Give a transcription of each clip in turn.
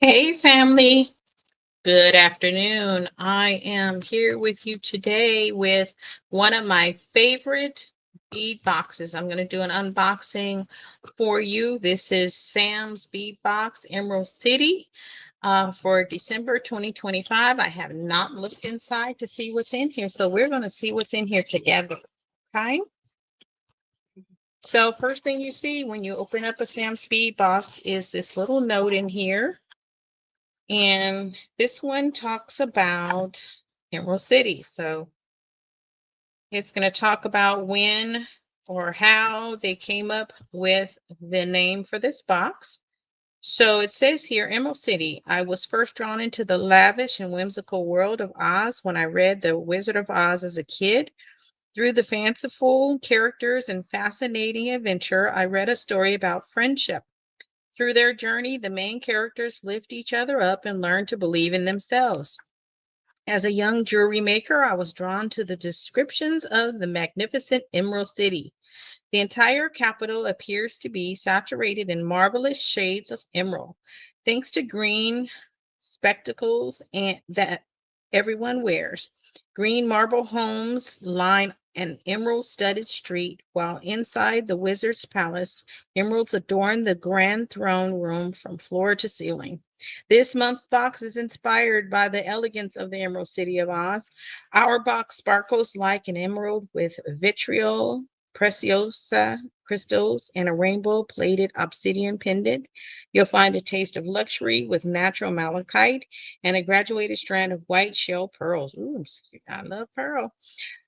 Hey family, good afternoon. I am here with you today with one of my favorite bead boxes. I'm going to do an unboxing for you. This is Sam's Bead Box Emerald City for December 2025. I have not looked inside to see what's in here, so we're going to see what's in here together. Okay. So first thing you see when you open up a Sam's Bead Box is this little note in here. And this one talks about Emerald City. So it's going to talk about when or how they came up with the name for this box. So it says here, Emerald City. I was first drawn into the lavish and whimsical world of Oz when I read The Wizard of Oz as a kid. Through the fanciful characters and fascinating adventure, I read a story about friendship. Through their journey, the main characters lift each other up and learn to believe in themselves. As a young jewelry maker, I was drawn to the descriptions of the magnificent Emerald City. The entire capital appears to be saturated in marvelous shades of emerald, thanks to green spectacles and that everyone wears. Green marble homes line an emerald-studded street, while inside the wizard's palace, emeralds adorn the grand throne room from floor to ceiling. This month's box is inspired by the elegance of the Emerald City of Oz. Our box sparkles like an emerald with vitriol, preciosa crystals, and a rainbow plated obsidian pendant. You'll find a taste of luxury with natural malachite and a graduated strand of white shell pearls. Ooh, I love pearl.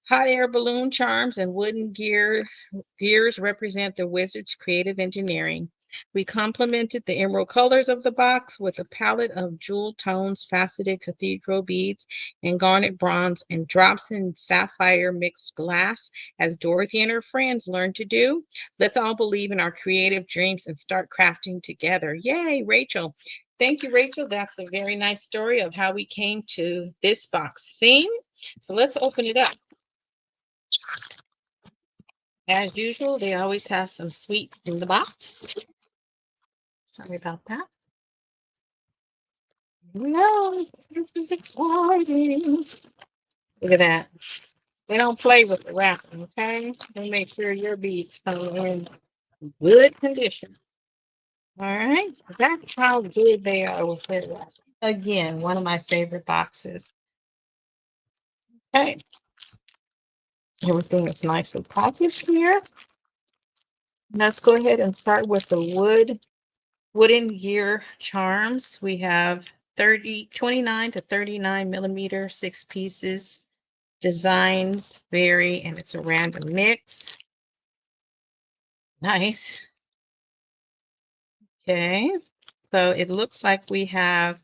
Hot air balloon charms and wooden gears represent the wizard's creative engineering. We complemented the emerald colors of the box with a palette of jewel tones, faceted cathedral beads, and garnet bronze, and drops in sapphire mixed glass, as Dorothy and her friends learned to do. Let's all believe in our creative dreams and start crafting together. Yay, Rachel. Thank you, Rachel. That's a very nice story of how we came to this box theme. So let's open it up. As usual, they always have some sweets in the box. Sorry about that. No, this is exciting. Look at that. They don't play with the wrapping, okay? They make sure your beads come in good condition. All right, that's how good they are with their wrapping. Again, one of my favorite boxes. Okay, everything is nicely packaged here. Let's go ahead and start with the wooden gear charms. We have 29 to 39 millimeter, 6 pieces. Designs vary, and it's a random mix. Nice. Okay, so it looks like we have,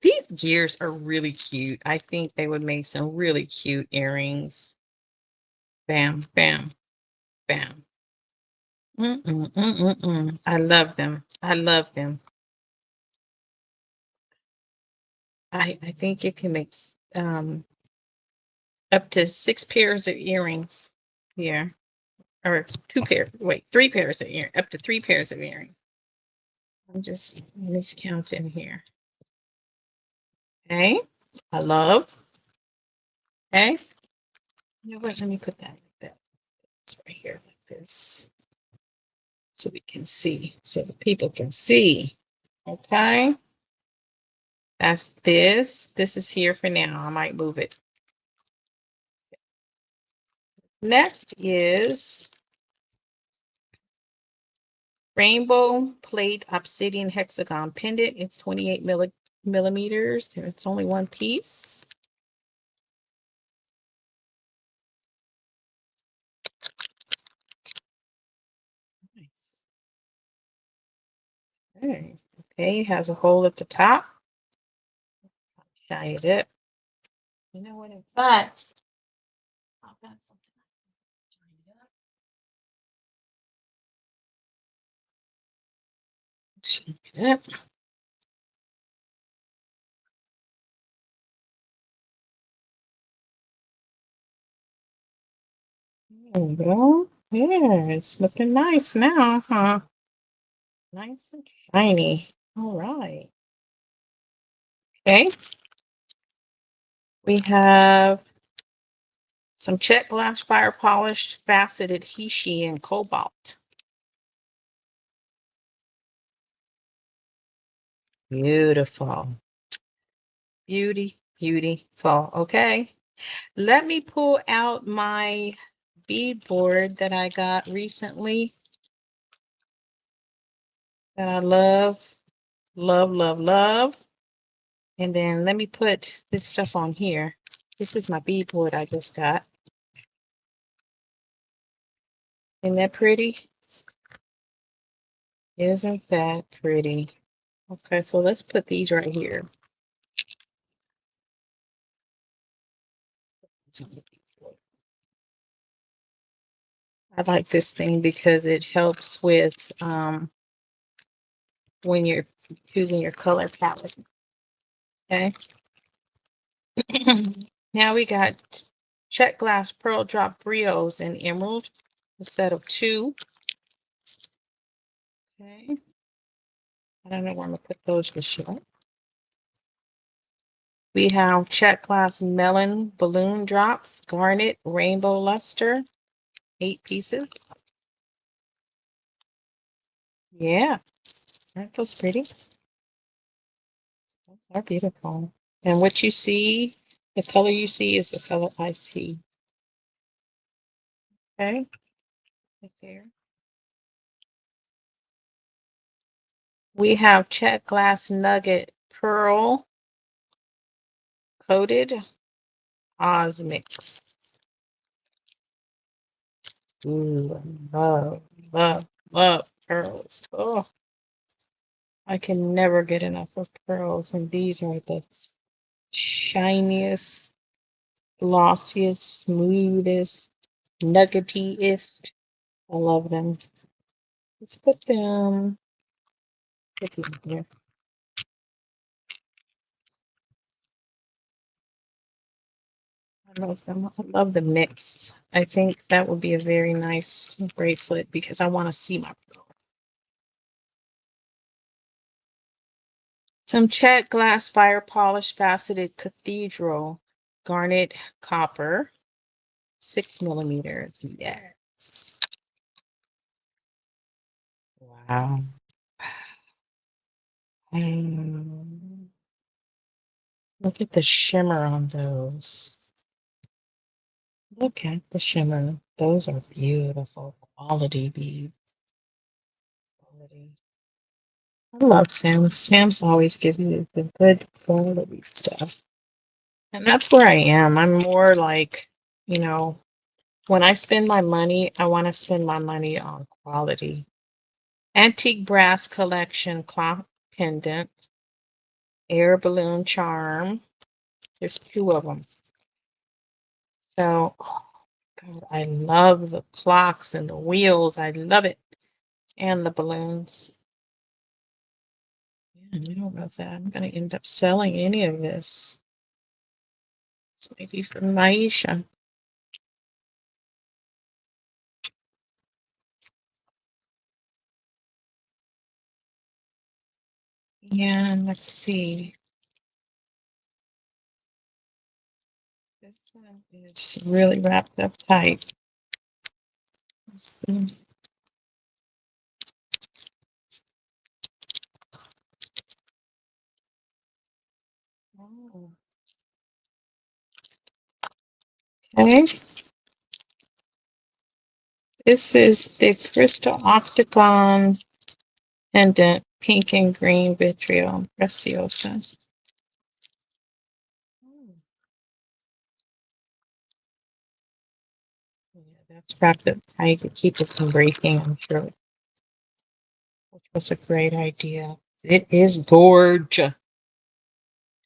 these gears are really cute. I think they would make some really cute earrings. Bam, bam, bam. I love them. I love them. I think it can make up to 6 pairs of earrings here, or 2 pairs. Wait, 3 pairs of earrings. Up to 3 pairs of earrings. I'm just miscounting here. Okay, I love. Okay, you know what? Let me put that like that. It's right here like this, so we can see, so the people can see. Okay, that's this. This is here for now. I might move it. Next is rainbow plate obsidian hexagon pendant. It's 28 millimeters. It's only one piece. Nice. Okay. Okay, it has a hole at the top. Shine it up. You know what? In fact, I've got something. Shine it up. Shine it up. There we go. Yeah, it's looking nice now, huh? Nice and shiny. All right. Okay. We have some check glass fire polished faceted Hishi in cobalt. Beautiful. Beautiful. Okay. Let me pull out my bead board that I got recently that I love, love. And then let me put this stuff on here. This is my bead board I just got. Isn't that pretty? Isn't that pretty? Okay, so let's put these right here. I like this thing because it helps with when you're choosing your color palette. Okay. Now we got check glass pearl drop brios in emerald, a set of 2. Okay. I don't know where I'm gonna put those just yet. We have check glass melon balloon drops, garnet rainbow luster, 8 pieces. Yeah, aren't those pretty? Those are beautiful. And what you see, the color you see is the color I see. Okay, right there. We have check glass nugget pearl coated Osmix. Ooh, love pearls. Oh, I can never get enough of pearls. And these are the shiniest, glossiest, smoothest, nuggetiest. I love them. Let's put them here. I love them. I love the mix. I think that would be a very nice bracelet because I want to see my pearl. Some check glass fire polish faceted cathedral garnet copper, 6 millimeters. Yes. Wow. Look at the shimmer on those. Look at the shimmer. Those are beautiful quality beads. Quality. I love Sam's. Sam's always gives you the good quality stuff. And that's where I am. I'm more like, you know, when I spend my money, I want to spend my money on quality. Antique brass collection clock pendant, air balloon charm. There's 2 of them. So, oh God, I love the clocks and the wheels. I love it. And the balloons. Man, I don't know if I'm going to end up selling any of this. This may be from Maisha. And let's see. This one is really wrapped up tight. Let's see. Oh. Okay. This is the Crystal Octagon pendant, pink and green vitriol, preciosa. Yeah, that's wrapped up tight to keep it from breaking, I'm sure, which was a great idea. It is gorgeous.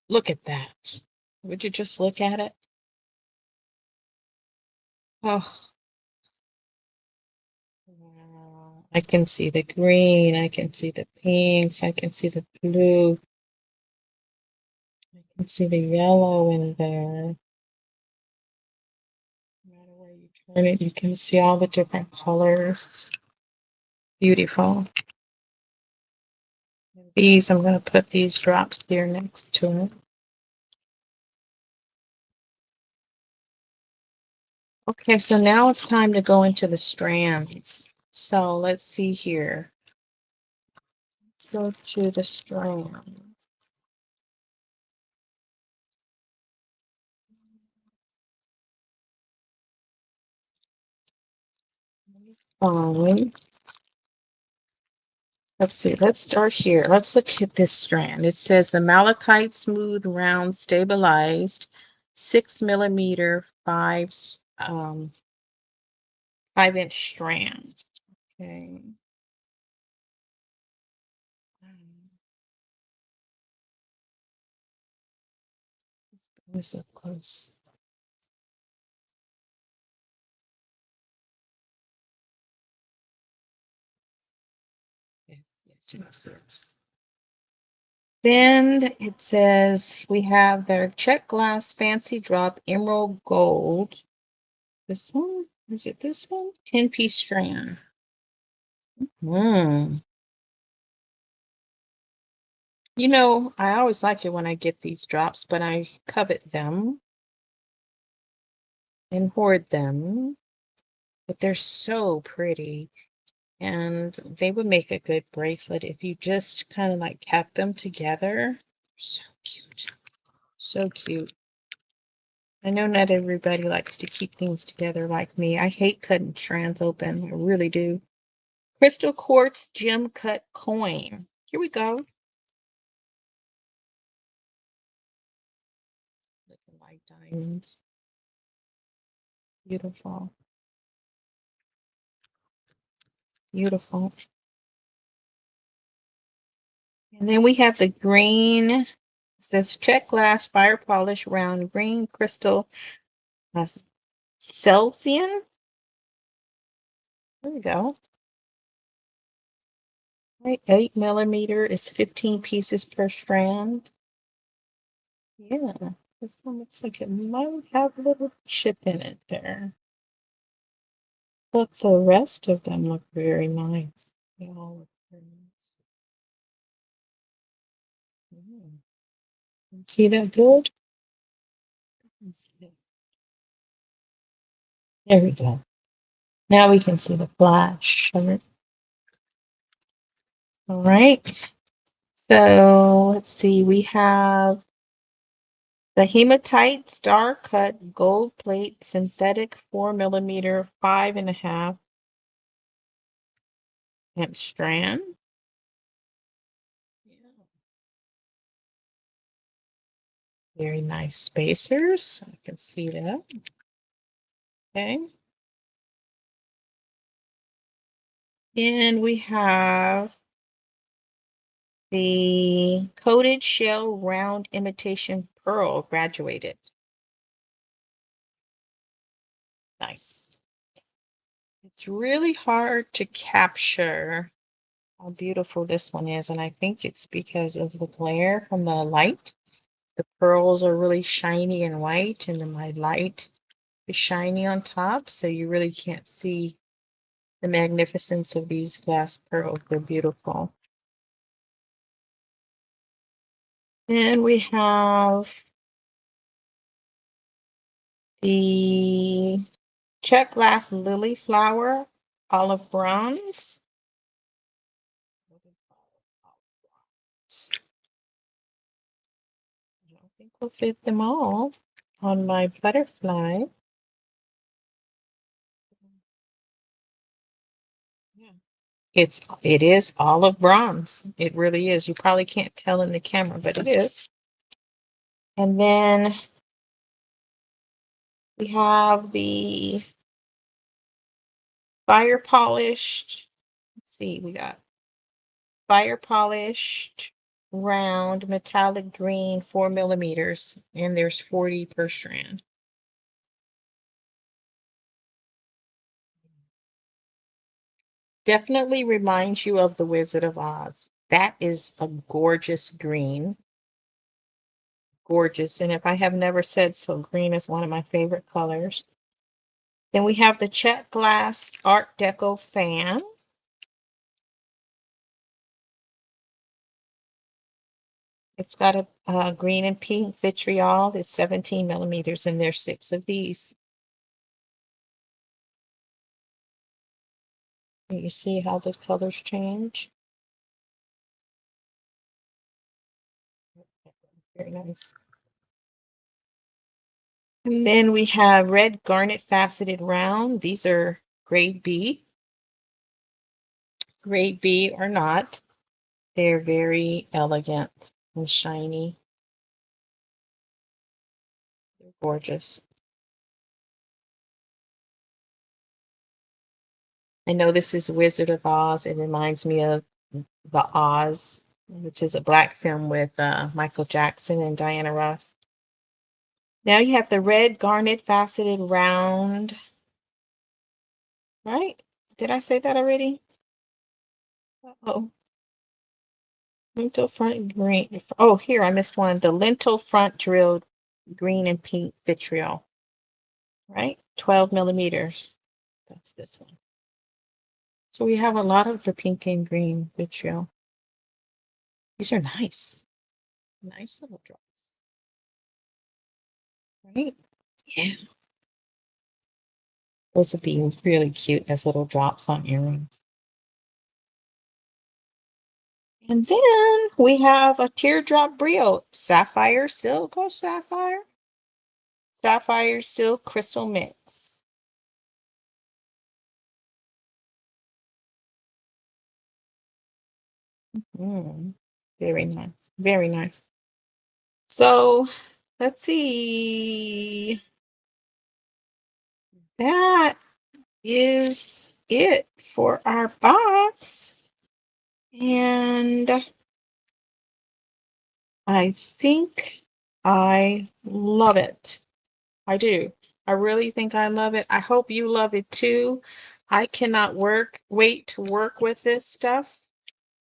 Look at that. Would you just look at it? Oh, wow. I can see the green, I can see the pinks, I can see the blue, I can see the yellow in there. No matter where you turn it, you can see all the different colors. Beautiful. These, I'm going to put these drops here next to it. Okay, so now it's time to go into the strands. So let's see here. Let's go to the strands. Fine. Let's see, let's start here. Let's look at this strand. It says the malachite smooth round stabilized 6 millimeter 5-inch strand. Okay. Let's bring this up close. Yes, yes, yes, yes. Then it says we have the check glass fancy drop emerald gold. This one, is it this one? 10-piece strand. Hmm. You know, I always like it when I get these drops, but I covet them and hoard them. But they're so pretty. And they would make a good bracelet if you just kind of like kept them together. So cute. So cute. I know not everybody likes to keep things together like me. I hate cutting strands open. I really do. Crystal quartz gem cut coin. Here we go. Looking like diamonds. Beautiful. Beautiful. And then we have the green. It says check glass fire polish round green crystal Celsian. There we go. Right, 8 millimeter is 15 pieces per strand. Yeah, this one looks like it might have a little chip in it there. But the rest of them look very nice. They all look very nice. See that good? There we go. Now we can see the flash of it. All right. So let's see. We have the hematite star cut gold plate synthetic 4 millimeter 5.5-inch strand. Yeah. Very nice spacers. I can see that. Okay. And we have the coated shell round imitation pearl graduated. Nice. It's really hard to capture how beautiful this one is, and I think it's because of the glare from the light. The pearls are really shiny and white, and then my light is shiny on top, so you really can't see the magnificence of these glass pearls. They're beautiful. Then we have the check glass lily flower olive bronze. I don't think we'll fit them all on my butterfly. Yeah. It is olive bronze. It really is. You probably can't tell in the camera, but it is. And then we have the fire polished. Let's see, we got fire polished round metallic green 4 millimeters, and there's 40 per strand. Definitely reminds you of the Wizard of Oz. That is a gorgeous green. Gorgeous. And if I have never said so, green is one of my favorite colors. Then we have the check glass Art Deco fan. It's got a green and pink vitriol. It's 17 millimeters, and there's 6 of these. You see how the colors change? Very nice. And then we have red garnet faceted round. These are grade B. Grade B or not, they're very elegant and shiny. They're gorgeous. I know this is Wizard of Oz. It reminds me of The Oz, which is a black film with Michael Jackson and Diana Ross. Now you have the red garnet faceted round. Right? Did I say that already? Oh, lentil front green. Oh, here I missed one. The lentil front drilled green and pink vitriol. Right? 12 millimeters. That's this one. So we have a lot of the pink and green vitriol. These are nice. Nice little drops. Right? Yeah. Those would be really cute as little drops on earrings. And then we have a teardrop brio, sapphire silk. Oh, sapphire. Sapphire silk crystal mix. Mm, very nice. Very nice. So let's see. That is it for our box. And I think I love it. I do. I really think I love it. I hope you love it too. I cannot wait to work with this stuff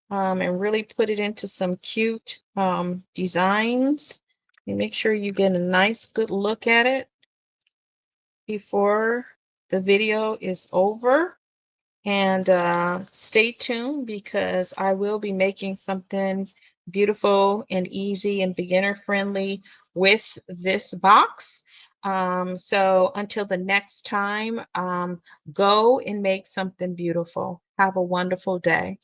and really put it into some cute designs. And make sure you get a nice, good look at it before the video is over. And stay tuned because I will be making something beautiful and easy and beginner friendly with this box. So until the next time, go and make something beautiful. Have a wonderful day.